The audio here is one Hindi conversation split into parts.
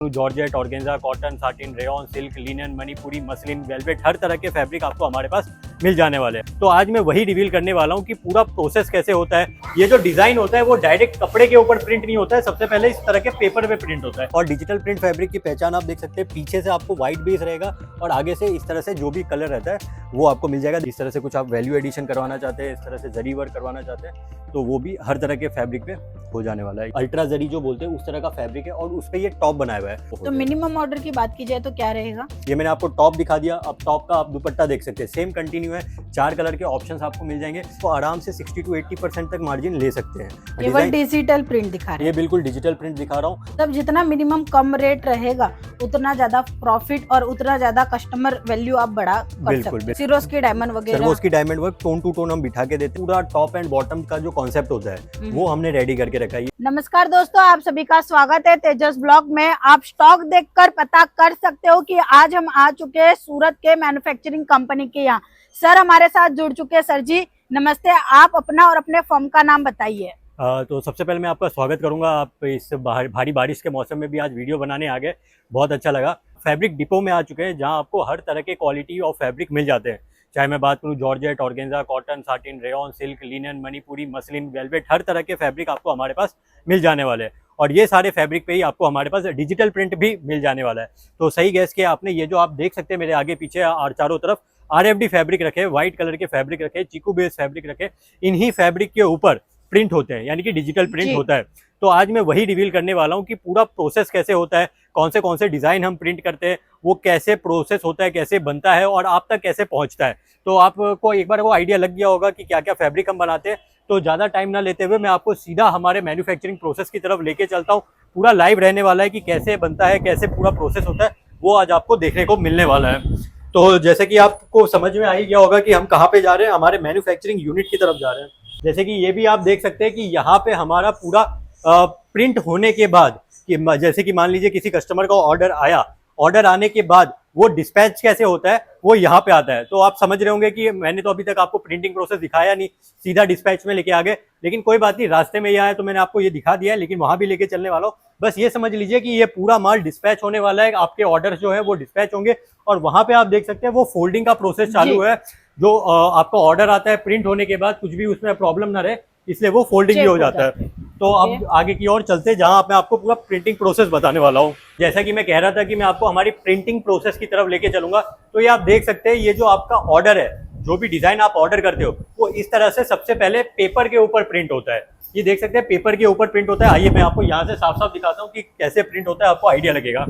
Georgette, organza, cotton, satin, rayon, silk, linen, Manipuri, muslin, velvet, हर तरह के फैब्रिक आपको हमारे पास मिल जाने वाले हैं। तो आज मैं वही रिवील करने वाला हूँ कि पूरा प्रोसेस कैसे होता है। ये जो डिजाइन होता है वो डायरेक्ट कपड़े के ऊपर प्रिंट नहीं होता है, सबसे पहले इस तरह के पेपर पे प्रिंट होता है। और डिजिटल प्रिंट फैब्रिक की पहचान आप देख सकते हैं, पीछे से आपको व्हाइट बेस रहेगा और आगे से इस तरह से जो भी कलर रहता है वो आपको मिल जाएगा। इस तरह से कुछ आप वैल्यू एडिशन करवाना चाहते हैं, इस तरह से जरी वर्क करवाना चाहते हैं, तो वो भी हर तरह के फैब्रिक पे हो जाने वाला है। अल्ट्रा जरी जो बोलते हैं उस तरह का फैब्रिक है और उस पे ये टॉप बनाया हुआ है। तो मिनिमम ऑर्डर की बात की जाए तो क्या रहेगा? ये मैंने आपको टॉप दिखा दिया, अब टॉप का आप दुपट्टा देख सकते हैं, सेम कंटिन्यू है, 4 कलर के ऑप्शंस आपको मिल जाएंगे। तो आराम से 60 to 80% तक मार्जिन ले सकते हैं। केवल डिजिटल प्रिंट दिखा रहे हैं? ये बिल्कुल डिजिटल प्रिंट दिखा रहा हूँ। तब जितना मिनिमम कम रेट रहेगा उतना ज्यादा प्रॉफिट और उतना ज्यादा कस्टमर वैल्यू आप बढ़ा कर सकते हैं। सिरोस्की डायमंड वगैरह, Swarovski diamond work tone to tone हम बिठा के देते हैं। पूरा टॉप एंड बॉटम का जो कॉन्सेप्ट होता है वो हमने रेडी करके रखा है। नमस्कार दोस्तों, आप सभी का स्वागत है तेजस ब्लॉग में। आप स्टॉक देखकर पता कर सकते हो कि आज हम आ चुके हैं सूरत के मैन्युफैक्चरिंग कंपनी के यहाँ। सर हमारे साथ जुड़ चुके हैं। सर जी नमस्ते, आप अपना और अपने फर्म का नाम बताइए। तो सबसे पहले मैं आपका स्वागत करूंगा। आप इस भारी बारिश के मौसम में भी आज वीडियो बनाने आ गए, बहुत अच्छा लगा। फैब्रिक डिपो में आ चुके हैं जहां आपको हर तरह के क्वालिटी और फैब्रिक मिल जाते हैं। चाहे मैं बात करूं georgette, organza, cotton, satin, rayon, silk, linen, Manipuri, muslin, velvet, हर तरह के फैब्रिक आपको हमारे पास मिल जाने वाले हैं। और ये सारे फैब्रिक पे ही आपको हमारे पास डिजिटल प्रिंट भी मिल जाने वाला है। तो सही गैस किया आपने। ये जो आप देख सकते हैं मेरे आगे पीछे और चारों तरफ RFD फैब्रिक रखे, व्हाइट कलर के फैब्रिक रखे, चीकू बेस फैब्रिक रखे, इन्हीं फैब्रिक के ऊपर प्रिंट होते हैं, यानी कि डिजिटल प्रिंट होता है। तो आज मैं वही रिवील करने वाला हूँ कि पूरा प्रोसेस कैसे होता है, कौन से डिजाइन हम प्रिंट करते हैं, वो कैसे प्रोसेस होता है, कैसे बनता है और आप तक कैसे पहुंचता है। तो आपको एक बार वो आइडिया लग गया होगा कि क्या क्या फैब्रिक हम बनाते हैं। तो ज़्यादा टाइम ना लेते हुए मैं आपको सीधा हमारे मैन्युफैक्चरिंग प्रोसेस की तरफ लेके चलता हूँ। पूरा लाइव रहने वाला है कि कैसे बनता है, कैसे पूरा प्रोसेस होता है, वो आज आपको देखने को मिलने वाला है। तो जैसे कि आपको समझ में आ ही गया होगा कि हम कहाँ पे जा रहे हैं, हमारे मैन्युफैक्चरिंग यूनिट की तरफ जा रहे हैं। जैसे कि ये भी आप देख सकते हैं कि यहाँ पे हमारा पूरा प्रिंट होने के बाद, कि जैसे कि मान लीजिए किसी कस्टमर का ऑर्डर आया, ऑर्डर आने के बाद वो डिस्पैच कैसे होता है वो यहाँ पे आता है। तो आप समझ रहे होंगे कि मैंने तो अभी तक आपको प्रिंटिंग प्रोसेस दिखाया नहीं, सीधा डिस्पैच में लेके आ गए। लेकिन कोई बात नहीं, रास्ते में ये आया तो मैंने आपको ये दिखा दिया है, लेकिन वहां भी लेके चलने वाला हूँ। बस ये समझ लीजिए कि ये पूरा माल डिस्पैच होने वाला है, आपके ऑर्डर जो है वो डिस्पैच होंगे। और वहां पे आप देख सकते हैं वो फोल्डिंग का प्रोसेस चालू है। जो आपका ऑर्डर आता है प्रिंट होने के बाद, कुछ भी उसमें प्रॉब्लम ना रहे, इसलिए वो फोल्डिंग भी हो जाता है। तो अब आगे की ओर चलते, जहां मैं आपको पूरा प्रिंटिंग प्रोसेस बताने वाला हूं। जैसा कि मैं कह रहा था कि मैं आपको हमारी प्रिंटिंग प्रोसेस की तरफ लेके चलूंगा। तो ये आप देख सकते हैं, ये जो आपका ऑर्डर है, जो भी डिजाइन आप ऑर्डर करते हो, वो इस तरह से सबसे पहले पेपर के ऊपर प्रिंट होता है। ये देख सकते हैं पेपर के ऊपर प्रिंट होता है। आइए मैं आपको यहाँ से साफ साफ दिखाता हूँ कि कैसे प्रिंट होता है, आपको आइडिया लगेगा।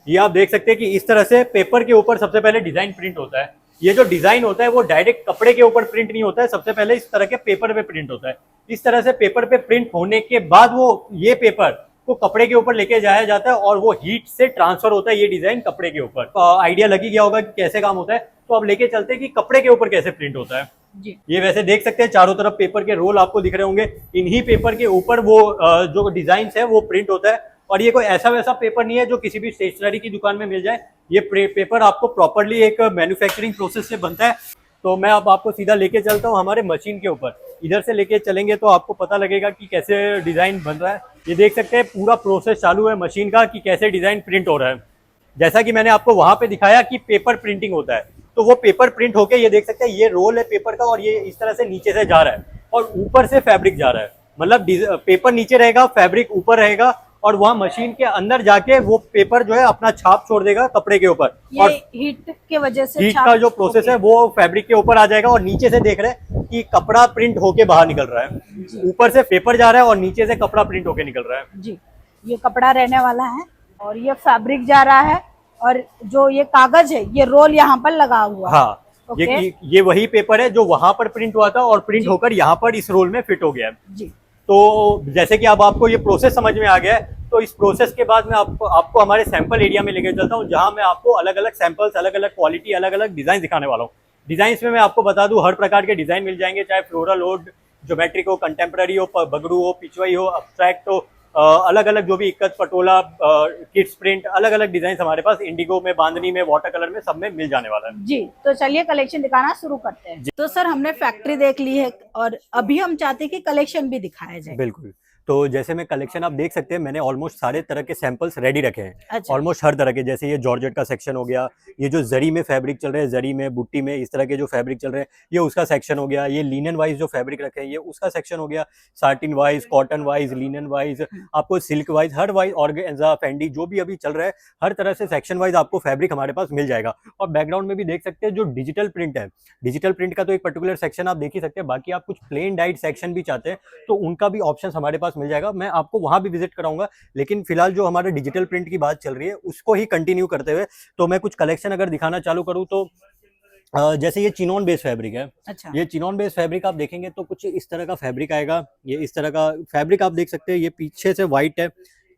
ये आप देख सकते हैं कि इस तरह से पेपर के ऊपर सबसे पहले डिजाइन प्रिंट होता है। ये जो डिजाइन होता है वो डायरेक्ट कपड़े के ऊपर प्रिंट नहीं होता है, सबसे पहले इस तरह के पेपर पे प्रिंट होता है। इस तरह से पेपर पे प्रिंट होने के बाद वो ये पेपर को कपड़े के ऊपर लेके जाया जाता है और वो हीट से ट्रांसफर होता है ये डिजाइन कपड़े के ऊपर। आइडिया लग ही गया होगा कि कैसे काम होता है। तो अब लेके चलते हैं कि कपड़े के ऊपर कैसे प्रिंट होता है जी। ये वैसे देख सकते हैं चारों तरफ पेपर के रोल आपको दिख रहे होंगे, इन्हीं पेपर के ऊपर वो जो डिजाइन है वो प्रिंट होता है। और ये कोई ऐसा वैसा पेपर नहीं है जो किसी भी स्टेशनरी की दुकान में मिल जाए। ये पेपर आपको प्रॉपरली एक मैन्युफैक्चरिंग प्रोसेस से बनता है। तो मैं अब आपको सीधा लेके चलता हूँ हमारे मशीन के ऊपर। इधर से लेके चलेंगे तो आपको पता लगेगा कि कैसे डिजाइन बन रहा है। ये देख सकते हैं पूरा प्रोसेस चालू है मशीन का कि कैसे डिजाइन प्रिंट हो रहा है। जैसा कि मैंने आपको वहां पे दिखाया कि पेपर प्रिंटिंग होता है, तो वो पेपर प्रिंट होके ये देख सकते हैं ये रोल है पेपर का और ये इस तरह से नीचे से जा रहा है और ऊपर से फैब्रिक जा रहा है। मतलब पेपर नीचे रहेगा, फैब्रिक ऊपर रहेगा और वहाँ मशीन के अंदर जाके वो पेपर जो है अपना छाप छोड़ देगा कपड़े के ऊपर। और हीट के वजह से हीट का जो प्रोसेस है वो फैब्रिक के ऊपर आ जाएगा और नीचे से देख रहे हैं कि कपड़ा प्रिंट होके बाहर निकल रहा है। ऊपर से पेपर जा रहा है और नीचे से कपड़ा प्रिंट होके निकल रहा है जी। ये कपड़ा रहने वाला है और ये फैब्रिक जा रहा है और जो ये कागज है ये रोल यहाँ पर लगा हुआ है। हाँ, ये वही पेपर है जो वहां पर प्रिंट हुआ था और प्रिंट होकर यहाँ पर इस रोल में फिट हो गया है जी। तो जैसे कि अब आपको ये प्रोसेस समझ में आ गया है, तो इस प्रोसेस के बाद मैं आपको हमारे सैंपल एरिया में लेके चलता हूँ, जहां मैं आपको अलग अलग सैंपल्स, अलग अलग क्वालिटी, अलग अलग डिजाइन दिखाने वाला हूँ। डिजाइन में मैं आपको बता दूं हर प्रकार के डिजाइन मिल जाएंगे, चाहे फ्लोरल हो, ज्योमेट्रिक हो, कंटेम्प्रेरी हो, बगड़ू हो, पिचवाई हो, अब्स्ट्रैक्ट हो, अलग अलग जो भी इक्कत, पटोला, किड्स प्रिंट, अलग अलग डिजाइन हमारे पास इंडिगो में, बांधनी में, वाटर कलर में, सब में मिल जाने वाला है जी। तो चलिए कलेक्शन दिखाना शुरू करते हैं। तो सर हमने फैक्ट्री देख ली है और अभी हम चाहते हैं कि कलेक्शन भी दिखाया जाए। बिल्कुल। तो जैसे मैं कलेक्शन आप देख सकते हैं, मैंने ऑलमोस्ट सारे तरह के सैंपल्स रेडी रखे हैं। अच्छा। ऑलमोस्ट हर तरह के, जैसे ये जॉर्जेट का सेक्शन हो गया, ये जो जरी में फैब्रिक चल रहे हैं, जरी में बुट्टी में इस तरह के जो फैब्रिक चल रहे हैं, ये उसका सेक्शन हो गया। ये लिनन वाइज जो फैब्रिक रखे हैं, ये उसका सेक्शन हो गया। Satin wise, cotton wise, linen wise, आपको सिल्क वाइज, हर वाइज, ऑर्गेन्जा, फेंडी, जो भी अभी चल रहा है, हर तरह से सेक्शन वाइज आपको फैब्रिक हमारे पास मिल जाएगा। और बैकग्राउंड में भी देख सकते हैं जो डिजिटल प्रिंट है, डिजिटल प्रिंट का तो एक पर्टिकुलर सेक्शन आप देख ही सकते हैं। बाकी आप कुछ प्लेन डाइट सेक्शन भी चाहते हैं तो उनका भी ऑप्शन हमारे पास मिल जाएगा। मैं आपको वहां भी विजिट कराऊंगा, लेकिन फिलहाल जो हमारे डिजिटल प्रिंट की बात चल रही है उसको ही कंटिन्यू करते हुए तो मैं कुछ कलेक्शन अगर दिखाना चालू करूं तो जैसे ये चिनॉन बेस फैब्रिक है। अच्छा। ये चिनॉन बेस फैब्रिक आप देखेंगे तो कुछ इस तरह का फैब्रिक आएगा। ये इस तरह का फैब्रिक आप देख सकते हैं, ये पीछे से व्हाइट है,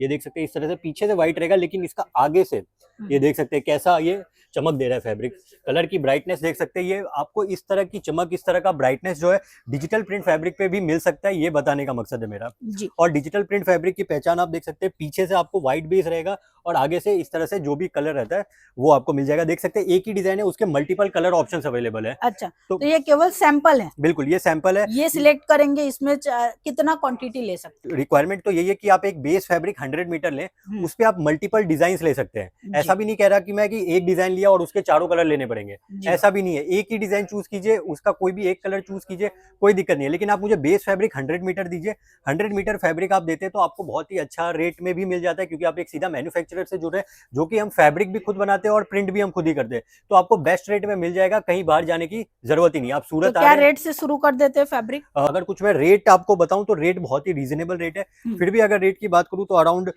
ये देख सकते हैं इस तरह से पीछे से व्हाइट रहेगा, लेकिन इसका आगे से ये देख सकते हैं कैसा ये चमक दे रहा है फैब्रिक। कलर की ब्राइटनेस देख सकते हैं, ये आपको इस तरह की चमक, इस तरह का ब्राइटनेस जो है डिजिटल प्रिंट फैब्रिक पे भी मिल सकता है, ये बताने का मकसद है मेरा जी। और डिजिटल प्रिंट फैब्रिक की पहचान आप देख सकते हैं, पीछे से आपको व्हाइट बेस रहेगा और आगे से इस तरह से जो भी कलर रहता है वो आपको मिल जाएगा। देख सकते हैं एक ही डिजाइन है, उसके मल्टीपल कलर ऑप्शन अवेलेबल है। अच्छा, तो ये केवल सैंपल है? बिल्कुल, ये सैंपल है। ये सिलेक्ट करेंगे, इसमें कितना क्वांटिटी ले सकते हैं? रिक्वायरमेंट तो यही है कि आप एक बेस फैब्रिक 100 मीटर लें, उस पे आप मल्टीपल डिजाइन ले सकते हैं। जी। ऐसा भी नहीं कह रहा कि मैं कि एक डिजाइन लिया और उसके चारों कलर लेने पड़ेंगे, जी। ऐसा भी नहीं है। एक ही डिजाइन चूज कीजिए, उसका कोई भी एक कलर चूज कीजिए, कोई दिक्कत नहीं है। लेकिन आप मुझे बेस फैब्रिक 100 मीटर दीजिए। 100 मीटर फैब्रिक आप देते हैं तो आपको बहुत ही अच्छा रेट में भी मिल जाता है, क्योंकि आप एक सीधा मैन्युफैक्चरर से जुड़ रहे हैं, जो कि हम फैब्रिक भी खुद बनाते हैं और प्रिंट भी हम खुद ही करते हैं। तो आपको बेस्ट रेट में मिल जाएगा, कहीं बाहर जाने की जरूरत ही नहीं। आप तो सूरत आ क्या रहे हैं, रेट से शुरू कर देते हैं फैब्रिक? अगर कुछ मैं रेट आपको बताऊं तो रेट बहुत ही रीजनेबल रेट है। फिर भी अगर रेट की बात करूं तो अराउंड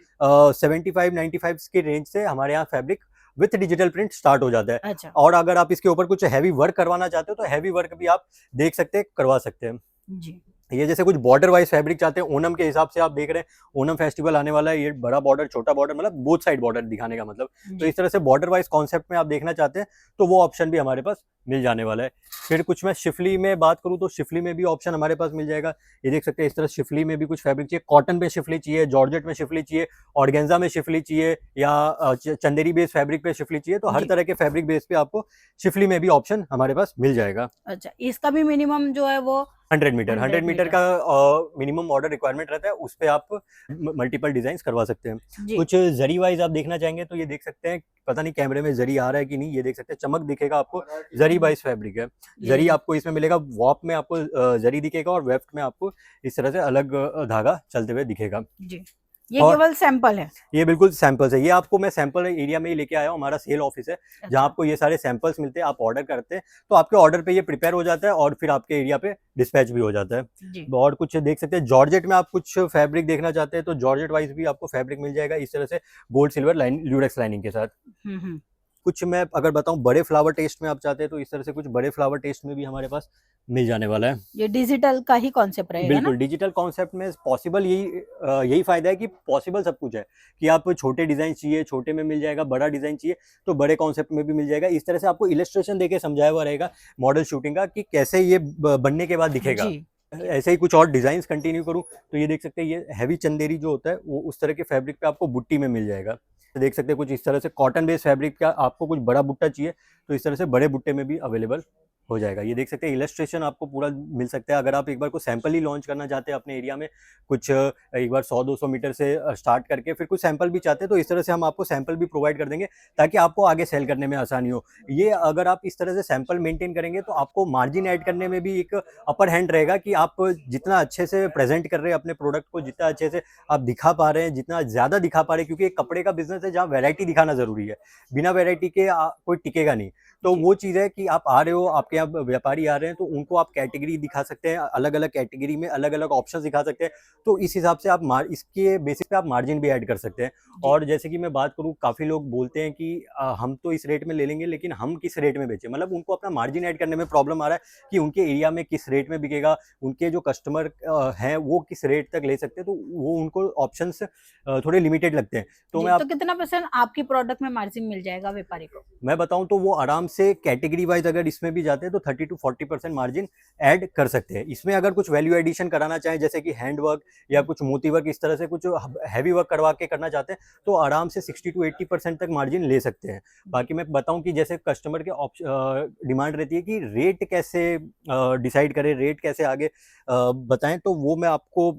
75-95 के रेंज से हमारे यहाँ fabric with digital print start हो जाता है। अच्छा। और अगर आप इसके ऊपर कुछ हैवी वर्क करवाना चाहते हो तो हैवी वर्क भी आप देख सकते हैं, करवा सकते हैं। जी। ये जैसे कुछ बॉर्डर वाइज फैब्रिक चाहते हैं, ओनम के हिसाब से आप देख रहे हैं, ओनम फेस्टिवल आने वाला है, ये बड़ा बॉर्डर, छोटा बॉर्डर, मतलब बोथ साइड बॉर्डर दिखाने का मतलब। तो जी। इस तरह से बॉर्डर वाइज कॉन्सेप्ट में आप देखना चाहते हैं तो वो ऑप्शन भी हमारे पास मिल जाने वाला है। फिर कुछ मैं शिफली में बात करूं तो शिफली में भी ऑप्शन हमारे पास मिल जाएगा। ये देख सकते हैं इस तरह शिफली में भी कुछ फैब्रिक चाहिए, कॉटन पे शिफली चाहिए, जॉर्जेट में शिफली चाहिए, ऑर्गेन्जा में शिफली चाहिए, या चंदेरी बेस फैब्रिक पे शिफली चाहिए, तो हर जी। तरह के फैब्रिक बेस पे आपको शिफली में भी ऑप्शन हमारे पास मिल जाएगा। अच्छा, इसका भी मिनिमम जो है वो 100 मीटर 100 मीटर का मिनिमम ऑर्डर रिक्वायरमेंट रहता है, उस पे आप मल्टीपल डिजाइन करवा सकते हैं। जी। कुछ जरी वाइज आप देखना चाहेंगे तो ये देख सकते हैं, पता नहीं कैमरे में जरी आ रहा है कि नहीं, ये देख सकते हैं चमक दिखेगा आपको, जरी वाइज फैब्रिक है। जरी आपको इसमें मिलेगा, वॉप में आपको जरी दिखेगा और वेफ्ट में आपको इस तरह से अलग धागा चलते हुए दिखेगा। जी। ये और केवल सैंपल है? ये बिल्कुल सैंपल्स है, ये आपको मैं सैंपल एरिया में ही लेके आया हूँ, हमारा सेल ऑफिस है अच्छा। जहाँ आपको ये सारे सैंपल्स मिलते हैं। आप ऑर्डर करते हैं तो आपके ऑर्डर पे ये प्रिपेयर हो जाता है और फिर आपके एरिया पे डिस्पैच भी हो जाता है। जी। और कुछ देख सकते हैं जॉर्जेट में, आप कुछ फैब्रिक देखना चाहते हैं तो जॉर्जेट वाइज भी आपको फैब्रिक मिल जाएगा इस तरह से, गोल्ड सिल्वर लाइन ल्यूडेक्स लाइनिंग के साथ। हम्म। कुछ मैं अगर बताऊं बड़े फ्लावर टेस्ट में आप चाहते हैं तो इस तरह से कुछ बड़े फ्लावर टेस्ट में भी हमारे पास मिल जाने वाला है। ये डिजिटल का ही कॉन्सेप्ट रहेगा ना? बिल्कुल, डिजिटल कॉन्सेप्ट में पॉसिबल यही फायदा है कि पॉसिबल सब कुछ है, कि आप छोटे डिजाइन चाहिए छोटे में मिल जाएगा, बड़ा डिजाइन चाहिए तो बड़े कॉन्सेप्ट में भी मिल जाएगा। इस तरह से आपको इलस्ट्रेशन देके समझाया हुआ रहेगा मॉडल शूटिंग का, कि कैसे ये बनने के बाद दिखेगा। जी। ऐसे ही कुछ और डिजाइन कंटिन्यू करूं तो ये देख सकते हैं, ये हैवी चंदेरी जो होता है वो उस तरह के फैब्रिक पे आपको बुट्टी में मिल जाएगा। देख सकते हैं कुछ इस तरह से कॉटन बेस फैब्रिक का, आपको कुछ बड़ा बुट्टा चाहिए तो इस तरह से बड़े बुट्टे में भी अवेलेबल हो जाएगा। ये देख सकते हैं इलस्ट्रेशन आपको पूरा मिल सकता है। अगर आप एक बार को सैंपल ही लॉन्च करना चाहते हैं अपने एरिया में, कुछ एक बार 100-200 मीटर से स्टार्ट करके फिर कुछ सैंपल भी चाहते हैं तो इस तरह से हम आपको सैंपल भी प्रोवाइड कर देंगे, ताकि आपको आगे सेल करने में आसानी हो। ये अगर आप इस तरह से सैंपल मेंटेन करेंगे तो आपको मार्जिन ऐड करने में भी एक अपर हैंड रहेगा, कि आप जितना अच्छे से प्रेजेंट कर रहे हैं अपने प्रोडक्ट को, जितना अच्छे से आप दिखा पा रहे हैं, जितना ज़्यादा दिखा पा रहे हैं, क्योंकि एक कपड़े का बिजनेस है जहाँ वैरायटी दिखाना जरूरी है, बिना वैरायटी के कोई टिकेगा नहीं। तो वो चीज़ है कि आप आ रहे हो, आपके यहाँ व्यापारी आ रहे हैं तो उनको आप कैटेगरी दिखा सकते हैं, अलग अलग कैटेगरी में अलग अलग ऑप्शन दिखा सकते हैं, तो इस हिसाब से आप इसके बेसिस पे आप मार्जिन भी ऐड कर सकते हैं। और जैसे कि मैं बात करूँ, काफ़ी लोग बोलते हैं कि हम तो इस रेट में ले लेंगे लेकिन हम किस रेट में बेचें, मतलब उनको अपना मार्जिन ऐड करने में प्रॉब्लम आ रहा है कि उनके एरिया में किस रेट में बिकेगा, उनके जो कस्टमर हैं वो किस रेट तक ले सकते हैं, तो वो उनको ऑप्शंस थोड़े लिमिटेड लगते हैं। तो मैं तो कितना परसेंट आपकी प्रोडक्ट में मार्जिन मिल जाएगा व्यापारी को? मैं बताऊं तो वो आराम से कैटेगरी वाइज अगर इसमें भी जाते हैं तो 30-40% मार्जिन ऐड कर सकते हैं। इसमें अगर कुछ वैल्यू एडिशन कराना चाहें, जैसे कि हैंड वर्क या कुछ मोती वर्क, इस तरह से कुछ हैवी वर्क करवा के करना चाहते हैं तो आराम से 60-80% तक मार्जिन ले सकते हैं। बाकी मैं बताऊं कि जैसे कस्टमर के डिमांड रहती है कि रेट कैसे डिसाइड करें, रेट कैसे आगे बताएं, तो वो मैं आपको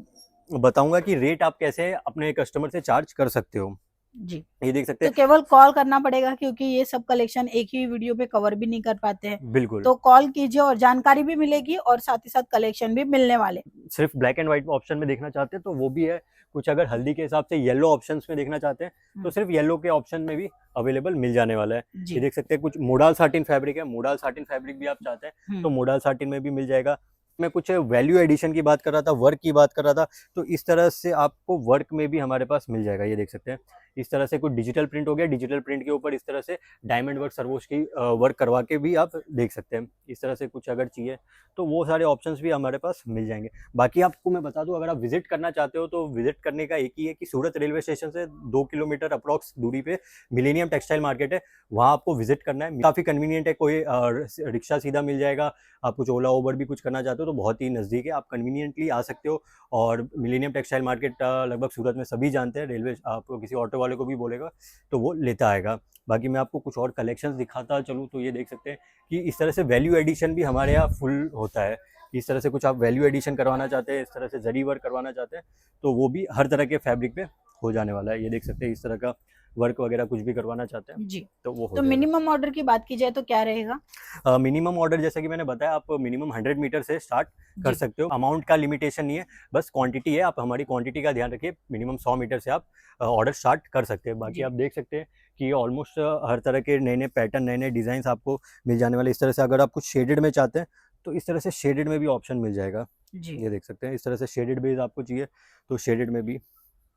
बताऊंगा कि रेट आप कैसे अपने कस्टमर से चार्ज कर सकते हो। जी। ये देख सकते तो हैं। केवल कॉल करना पड़ेगा, क्योंकि ये सब कलेक्शन एक ही वीडियो पे कवर भी नहीं कर पाते हैं। बिल्कुल। तो कॉल कीजिए और जानकारी भी मिलेगी और साथ ही साथ कलेक्शन भी मिलने वाले। सिर्फ ब्लैक एंड व्हाइट ऑप्शन में देखना चाहते हैं तो वो भी है, कुछ अगर हल्दी के हिसाब से येलो ऑप्शंस में देखना चाहते हैं तो सिर्फ येलो के ऑप्शन में भी अवेलेबल मिल जाने वाला है। ये जी। देख सकते हैं, कुछ मोडाल साटिन फैब्रिक है, मोडाल साटिन फैब्रिक भी आप चाहते हैं तो मोडाल साटिन में भी मिल जाएगा। मैं कुछ वैल्यू एडिशन की बात कर रहा था, वर्क की बात कर रहा था, तो इस तरह से आपको वर्क में भी हमारे पास मिल जाएगा। ये देख सकते हैं, इस तरह से कुछ डिजिटल प्रिंट हो गया, डिजिटल प्रिंट के ऊपर इस तरह से डायमंड वर्क, सर्वोस की वर्क करवा के भी आप देख सकते हैं। इस तरह से कुछ अगर चाहिए तो वो सारे ऑप्शंस भी हमारे पास मिल जाएंगे। बाकी आपको मैं बता दूं, अगर आप विजिट करना चाहते हो तो विजिट करने का एक ही है कि सूरत रेलवे स्टेशन से 2 किलोमीटर अप्रॉक्स दूरी पे मिलेनियम टेक्सटाइल मार्केट है, वहाँ आपको विजिट करना है। काफ़ी कन्वीनियंट है, कोई रिक्शा सीधा मिल जाएगा। आप कुछ ओला उबर भी कुछ करना चाहते हो तो बहुत ही नज़दीक है, आप कन्वीनियंटली आ सकते हो। और मिलेनियम टेक्सटाइल मार्केट लगभग सूरत में सभी जानते हैं, रेलवे आपको किसी ऑटो वाले को भी बोलेगा तो वो लेता आएगा। बाकी मैं आपको कुछ और कलेक्शंस दिखाता चलूँ तो ये देख सकते हैं कि इस तरह से वैल्यू एडिशन भी हमारे यहाँ फुल होता है। इस तरह से कुछ आप वैल्यू एडिशन करवाना चाहते हैं, इस तरह से जरी वर्क करवाना चाहते हैं तो वो भी हर तरह के फैब्रिक पे हो जाने वाला है। ये देख सकते हैं, इस तरह का वर्क वगैरह कुछ भी करवाना चाहते हैं जी। तो वो हो तो जाएगा। मिनिमम ऑर्डर की बात की जाए तो क्या रहेगा? मिनिमम ऑर्डर जैसा कि मैंने बताया, आप मिनिमम 100 मीटर से स्टार्ट कर जी। सकते हो। अमाउंट का लिमिटेशन नहीं है, बस क्वांटिटी है, आप हमारी क्वांटिटी का ध्यान रखिए। मिनिमम 100 मीटर से आप ऑर्डर स्टार्ट कर सकते हैं। बाकी जी। आप देख सकते हैं कि ऑलमोस्ट हर तरह के नए नए पैटर्न, नए नए डिज़ाइंस आपको मिल जाने वाले। इस तरह से अगर आप कुछ शेडेड में चाहते हैं तो इस तरह से शेडेड में भी ऑप्शन मिल जाएगा। जी। ये देख सकते हैं, इस तरह से शेडेड बेस आपको चाहिए तो शेडेड में भी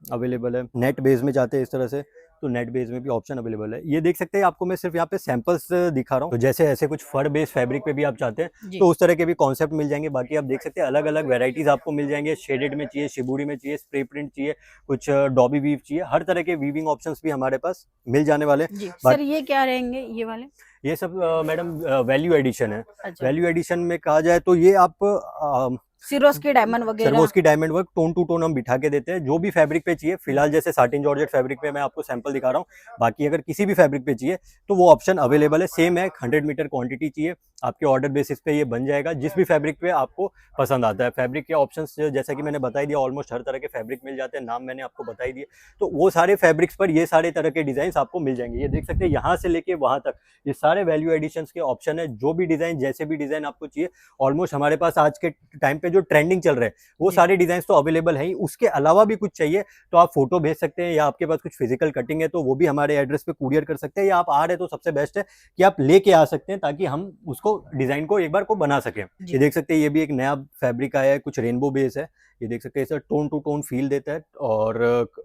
अवेलेबल है। नेट बेस में जाते हैं इस तरह से तो नेट बेस में भी ऑप्शन अवेलेबल है। ये देख सकते हैं, आपको मैं सिर्फ यहाँ पे सैंपल्स दिखा रहा हूँ। तो जैसे ऐसे कुछ फर बेस फैब्रिक पे भी आप चाहते हैं जी। तो उस तरह के भी कॉन्सेप्ट मिल जाएंगे। बाकी आप देख सकते हैं अलग अलग वेराइटीज आपको मिल जाएंगे। शेडेड में चाहिए, शिबूरी में चाहिए, स्प्रे प्रिंट चाहिए, कुछ डॉबी वीव चाहिए, हर तरह के वीविंग ऑप्शंस भी हमारे पास मिल जाने वाले। जी सर, ये क्या रहेंगे ये वाले? ये सब मैडम वैल्यू एडिशन है। अच्छा। वैल्यू एडिशन में कहा जाए तो ये आप सिरोस की डायमंड वगैरह? Swarovski diamond work tone to tone हम बिठा के देते हैं, जो भी फैब्रिक पे चाहिए। फिलहाल जैसे साटिन जॉर्जेट फैब्रिक पे मैं आपको सैंपल दिखा रहा हूँ, बाकी अगर किसी भी फैब्रिक पे चाहिए तो वो ऑप्शन अवेलेबल है। सेम है, 100 मीटर क्वांटिटी चाहिए, आपके ऑर्डर बेसिस पे ये बन जाएगा, जिस भी फैब्रिक पे आपको पसंद आता है। फैब्रिक के ऑप्शंस जैसा कि मैंने बता ही दिया, ऑलमोस्ट हर तरह के फैब्रिक मिल जाते हैं, नाम मैंने आपको बता ही दिए। तो वो सारे फैब्रिक्स पर ये सारे तरह के डिजाइन आपको मिल जाएंगे। ये देख सकते हैं, यहाँ से लेके वहां तक ये सारे वैल्यू एडिशन के ऑप्शन है। जो भी डिजाइन, जैसे भी डिजाइन आपको चाहिए, ऑलमोस्ट हमारे पास आज के टाइम पे जो ट्रेंडिंग चल रहे हैं वो सारे डिजाइन तो अवेलेबल है ही। उसके अलावा भी कुछ चाहिए तो आप फोटो भेज सकते हैं, या आपके पास कुछ फिजिकल कटिंग है तो वो भी हमारे एड्रेस पे कुरियर कर सकते हैं, या आप आ रहे तो सबसे बेस्ट है कि आप लेके आ सकते हैं ताकि हम उसको डिजाइन को एक बार को बना सकें। ये देख सकते हैं, ये भी एक नया फैब्रिक आया है, कुछ रेनबो बेस है। ये देख सकते हैं, इसे टोन टू टोन फील देता है और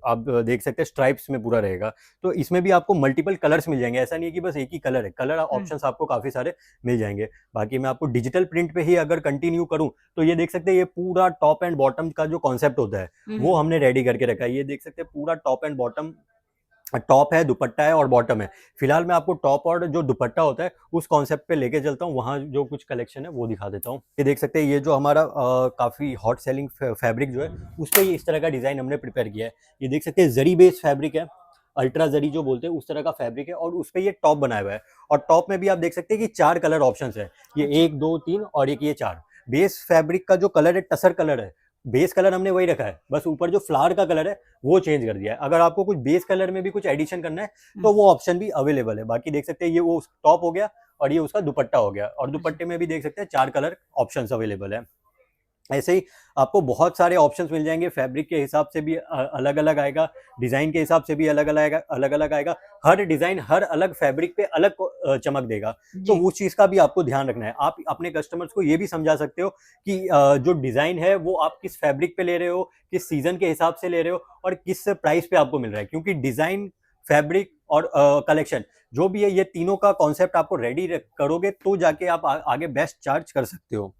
आप देख सकते हैं स्ट्राइप्स में पूरा रहेगा। तो इसमें भी आपको मल्टीपल कलर्स मिल जाएंगे, ऐसा नहीं है कि बस एक ही कलर है, कलर ऑप्शंस आपको काफी सारे मिल जाएंगे। बाकी मैं आपको डिजिटल प्रिंट पे ही अगर कंटिन्यू करूं तो ये देख सकते हैं, ये पूरा टॉप एंड बॉटम का जो कॉन्सेप्ट होता है वो हमने रेडी करके रखा है। ये देख सकते हैं, पूरा टॉप एंड बॉटम, टॉप है, दुपट्टा है और बॉटम है। फिलहाल मैं आपको टॉप और जो दुपट्टा होता है उस कॉन्सेप्ट पे लेके चलता हूँ, वहाँ जो कुछ कलेक्शन है वो दिखा देता हूँ। ये देख सकते हैं, ये जो हमारा काफी हॉट सेलिंग फैब्रिक जो है उस पर इस तरह का डिजाइन हमने प्रिपेयर किया है। ये देख सकते हैं, जरी बेस्ड फैब्रिक है, अल्ट्रा जरी जो बोलते हैं उस तरह का फैब्रिक है, और उस पर ये टॉप बनाया हुआ है। और टॉप में भी आप देख सकते हैं कि 4 कलर ऑप्शन है, ये 1 2 3 और एक ये 4। बेस फैब्रिक का जो कलर है टसर कलर है, बेस कलर हमने वही रखा है, बस ऊपर जो फ्लावर का कलर है वो चेंज कर दिया है। अगर आपको कुछ बेस कलर में भी कुछ एडिशन करना है तो वो ऑप्शन भी अवेलेबल है। बाकी देख सकते हैं, ये वो टॉप हो गया और ये उसका दुपट्टा हो गया, और दुपट्टे में भी देख सकते हैं 4 कलर ऑप्शंस अवेलेबल है। ऐसे ही आपको बहुत सारे ऑप्शंस मिल जाएंगे। फैब्रिक के हिसाब से भी अलग अलग आएगा, डिजाइन के हिसाब से भी अलग अलग आएगा। हर डिजाइन हर अलग फैब्रिक पे अलग चमक देगा, तो उस चीज का भी आपको ध्यान रखना है। आप अपने कस्टमर्स को ये भी समझा सकते हो कि जो डिजाइन है वो आप किस फैब्रिक पे ले रहे हो, किस सीजन के हिसाब से ले रहे हो, और किस प्राइस पे आपको मिल रहा है। क्योंकि डिजाइन, फैब्रिक और कलेक्शन जो भी है, ये तीनों का कॉन्सेप्ट आपको रेडी करोगे तो जाके आप आगे बेस्ट चार्ज कर सकते हो।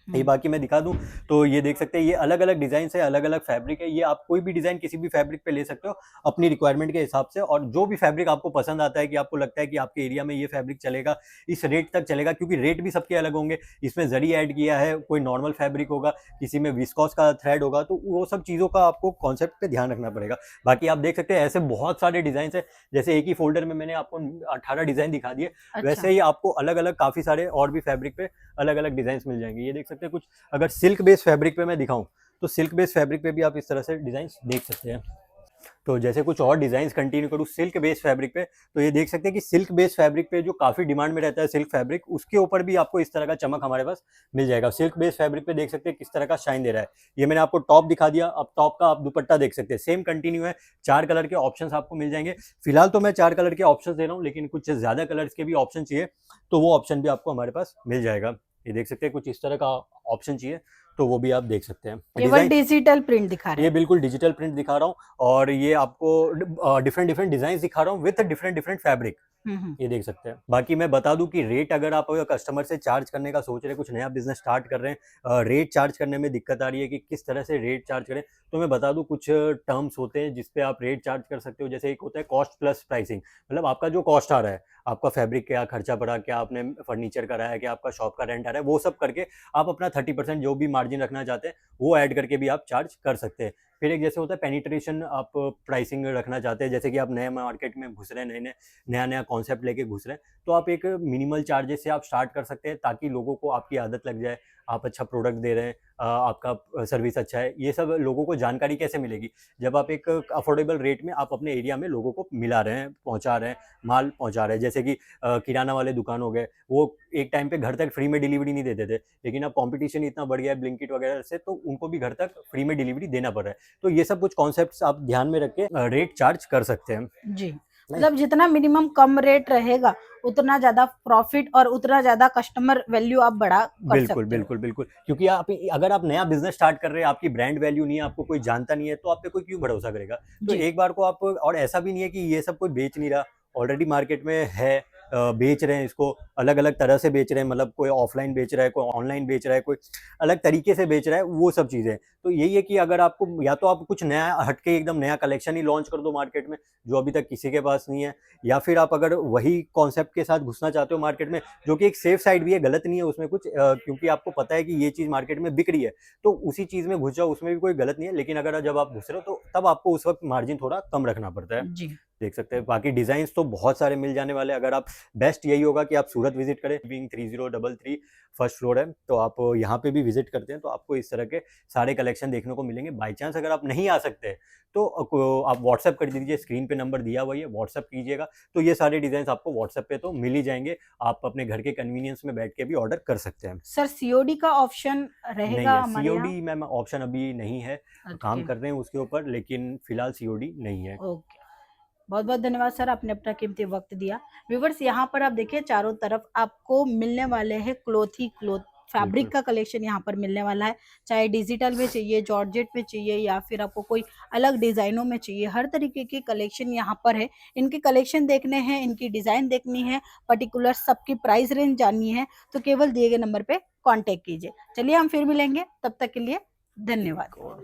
ये बाकी मैं दिखा दूं तो ये देख सकते हैं, ये अलग अलग डिजाइन है, अलग अलग फैब्रिक है। ये आप कोई भी डिजाइन किसी भी फैब्रिक पे ले सकते हो अपनी रिक्वायरमेंट के हिसाब से, और जो भी फैब्रिक आपको पसंद आता है कि आपको लगता है कि आपके एरिया में ये फैब्रिक चलेगा, इस रेट तक चलेगा, क्योंकि रेट भी सबके अलग होंगे। इसमें जरी ऐड किया है, कोई नॉर्मल फैब्रिक होगा, किसी में विस्कॉस का थ्रेड होगा, तो वो सब चीज़ों का आपको कॉन्सेप्ट पे ध्यान रखना पड़ेगा। बाकी आप देख सकते हैं, ऐसे बहुत सारे डिजाइन है, जैसे एक ही फोल्डर में मैंने आपको 18 डिजाइन दिखा दिए, वैसे ही आपको अलग अलग काफी सारे और भी फैब्रिक पे अलग अलग डिजाइन मिल जाएंगे। ये देख सकते हैं, कुछ अगर सिल्क बेस्ड फैब्रिक पे मैं दिखाऊं तो सिल्क बेस्ड फैब्रिक पे भी आप इस तरह से डिजाइन देख सकते हैं। तो जैसे कुछ और डिजाइन कंटिन्यू करूँ सिल्क बेस्ड फैब्रिक पे, तो ये देख सकते हैं कि सिल्क बेस्ड फैब्रिक पे जो काफी डिमांड में रहता है सिल्क फैब्रिक, उसके ऊपर भी आपको इस तरह का चमक हमारे पास मिल जाएगा। सिल्क बेस्ड फैब्रिक पे देख सकते हैं किस तरह का शाइन दे रहा है। ये मैंने आपको टॉप दिखा दिया, अब टॉप का आप दुपट्टा देख सकते हैं, सेम कंटिन्यू है। 4 कलर के ऑप्शंस आपको मिल जाएंगे। फिलहाल तो मैं 4 कलर के ऑप्शंस दे रहा हूँ, लेकिन कुछ ज्यादा कलर्स के भी ऑप्शन चाहिए तो वो ऑप्शन भी आपको हमारे पास मिल जाएगा। ये देख सकते हैं कुछ इस तरह का ऑप्शन चाहिए तो वो भी आप देख सकते हैं। केवल डिजिटल प्रिंट दिखा रहे ये हैं। बिल्कुल डिजिटल प्रिंट दिखा रहा हूँ, और ये आपको डिफरेंट डिफरेंट डिजाइन दिखा रहा हूँ विथ डिफरेंट डिफरेंट फैब्रिक। ये देख सकते हैं। बाकी मैं बता दूं कि रेट अगर आप कस्टमर से चार्ज करने का सोच रहे हैं, कुछ नया बिजनेस स्टार्ट कर रहे हैं, रेट चार्ज करने में दिक्कत आ रही है कि किस तरह से रेट चार्ज करें, तो मैं बता दूं कुछ टर्म्स होते हैं जिसपे आप रेट चार्ज कर सकते हो। जैसे एक होता है कॉस्ट प्लस प्राइसिंग, मतलब आपका जो कॉस्ट आ रहा है, आपका फैब्रिक क्या खर्चा पड़ा, क्या आपने फर्नीचर कराया है, क्या आपका शॉप का रेंट आ रहा है, वो सब करके आप अपना 30% जो भी मार्जिन रखना चाहते हैं वो ऐड करके भी आप चार्ज कर सकते हैं। फिर एक जैसे होता है पेनिट्रेशन, आप प्राइसिंग रखना चाहते हैं, जैसे कि आप नए मार्केट में घुस रहे हैं, नया नया कॉन्सेप्ट लेके घुस रहे हैं, तो आप एक मिनिमल चार्जेस से आप स्टार्ट कर सकते हैं ताकि लोगों को आपकी आदत लग जाए। आप अच्छा प्रोडक्ट दे रहे हैं, आपका सर्विस अच्छा है, ये सब लोगों को जानकारी कैसे मिलेगी जब आप एक अफोर्डेबल रेट में आप अपने एरिया में लोगों को मिला रहे हैं, पहुंचा रहे हैं, माल पहुंचा रहे हैं। जैसे कि किराना वाले दुकान हो गए, वो एक टाइम पे घर तक फ्री में डिलीवरी नहीं देते थे, लेकिन अब कंपटीशन इतना बढ़ गया है ब्लिंकिट वगैरह से, तो उनको भी घर तक फ्री में डिलीवरी देना पड़ रहा है। तो ये सब कुछ कॉन्सेप्ट्स आप ध्यान में रख के रेट चार्ज कर सकते हैं जी। मतलब जितना मिनिमम कम रेट रहेगा उतना ज्यादा प्रॉफिट और उतना ज्यादा कस्टमर वैल्यू आप बढ़ा कर बिल्कुल सकते हो। बिल्कुल बिल्कुल, क्योंकि आप अगर आप नया बिजनेस स्टार्ट कर रहे हैं, आपकी ब्रांड वैल्यू नहीं है, आपको कोई जानता नहीं है, तो आप पे कोई क्यों भरोसा करेगा। तो जी एक बार को आप, और ऐसा भी नहीं है कि ये सब कोई बेच नहीं रहा, ऑलरेडी मार्केट में है, बेच रहे हैं इसको, अलग अलग तरह से बेच रहे हैं, मतलब कोई ऑफलाइन बेच रहा है, कोई ऑनलाइन बेच रहा है, कोई अलग तरीके से बेच रहा है, वो सब चीज़ें। तो यही है कि अगर आपको, या तो आप कुछ नया हटके एकदम नया कलेक्शन ही लॉन्च कर दो मार्केट में जो अभी तक किसी के पास नहीं है, या फिर आप अगर वही कॉन्सेप्ट के साथ घुसना चाहते हो मार्केट में, जो कि एक सेफ साइड भी है, गलत नहीं है उसमें कुछ, क्योंकि आपको पता है कि ये चीज़ मार्केट में बिक रही है, तो उसी चीज़ में घुस जाओ, उसमें भी कोई गलत नहीं है। लेकिन अगर जब आप घुस रहे हो तो तब आपको उस वक्त मार्जिन थोड़ा कम रखना पड़ता है। जी। देख सकते हैं बाकी डिजाइन तो बहुत सारे मिल जाने वाले हैं। अगर आप, बेस्ट यही होगा कि आप सूरत विजिट करें, विंग 3033 फर्स्ट फ्लोर है, तो आप यहाँ पे भी विजिट करते हैं तो आपको इस तरह के सारे कलेक्शन देखने को मिलेंगे। बाई चांस अगर आप नहीं आ सकते तो आप व्हाट्सएप कर दीजिए, स्क्रीन पे नंबर दिया हुआ है, व्हाट्सएप कीजिएगा, तो ये सारे डिजाइन आपको व्हाट्सएप पे तो मिल ही जाएंगे। आप अपने घर के कन्वीनियंस में बैठ के भी ऑर्डर कर सकते हैं। सर सीओडी का ऑप्शन नहीं रहेगा है हमारे यहाँ? सीओडी मैम, ऑप्शन अभी नहीं है, काम ओके कर रहे हैं उसके ऊपर, लेकिन फिलहाल सीओडी नहीं है। ओके। बहुत बहुत धन्यवाद सर, आपने अपना कीमती वक्त दिया। व्यूवर्स यहाँ पर आप देखिए चारों तरफ आपको मिलने वाले हैं क्लोथ ही क्लोथ, फैब्रिक बिल्कुल का कलेक्शन यहाँ पर मिलने वाला है। चाहे डिजिटल में चाहिए, जॉर्जेट में चाहिए, या फिर आपको कोई अलग डिजाइनों में चाहिए, हर तरीके के कलेक्शन यहाँ पर है। इनके कलेक्शन देखने हैं, इनकी डिजाइन देखनी है, पर्टिकुलर सबकी प्राइस रेंज जाननी है, तो केवल दिए गए नंबर पे कांटेक्ट कीजिए। चलिए हम फिर मिलेंगे, तब तक के लिए धन्यवाद।